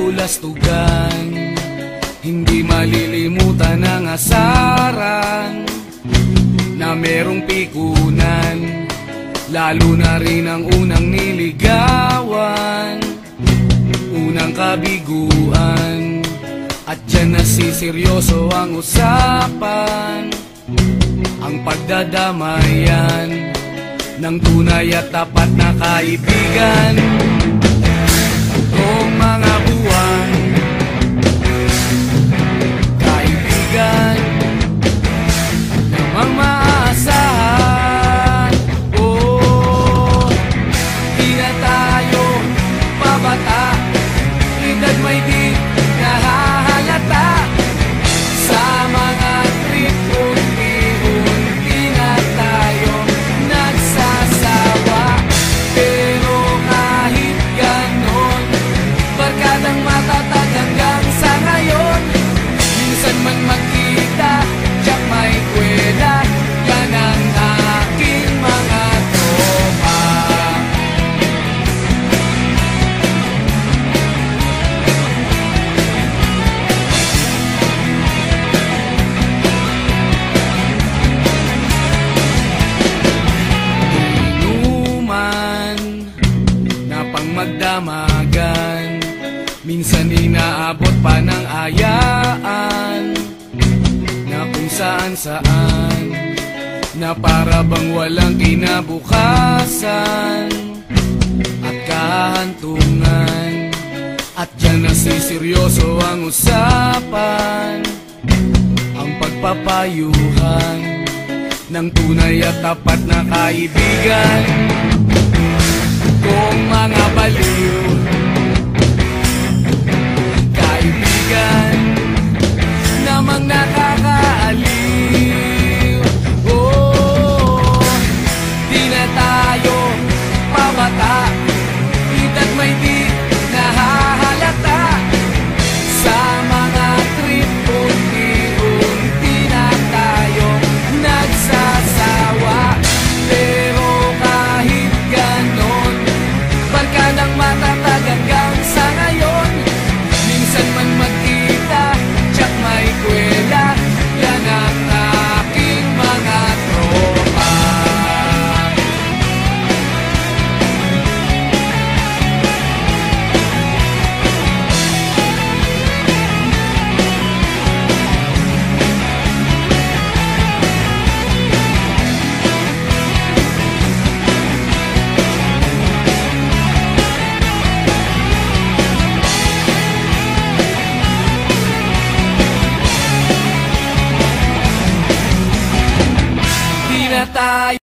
kabulastugan, hindi malilimutan ang asaran na merong pikunan, lalo na rin ang unang niligawan, unang kabiguan. At dyan nasiseryoso ang usapan, ang pagdadamayan ng tunay at tapat na kaibigan. Kung mga buwan, kaibigan namang maaasahan. Oh, di na tayo pabata, edad may di nahahalata. Sa mga trip, unti-unti na tayo nagsasawa. Pero kahit ganon, barkadang matatag hanggang sa ngayon. Minsan man magkita, tiyak may kwela, yan ang aking mga tropa. Inuman na pang magdamagan, minsan inaabot pa ng ayaan, na kung saan-saan, na para bang walang kinabukasan at kahantungan. At dyan nasiseryoso ang usapan, ang pagpapayuhan ng tunay at tapat na kaibigan. Kung mga baliw, kaibigan namang nakakaaliw. Oh, di na tayo pabata, edad may di nahahalata. Sa mga trip, unti-unti na tayo nagsasawa. Pero kahit ganon, barkadang matatag hanggang sa ngayon. Minsan man magkita, tiyak may kwela, yan ang aking mga tropa. Di na tayo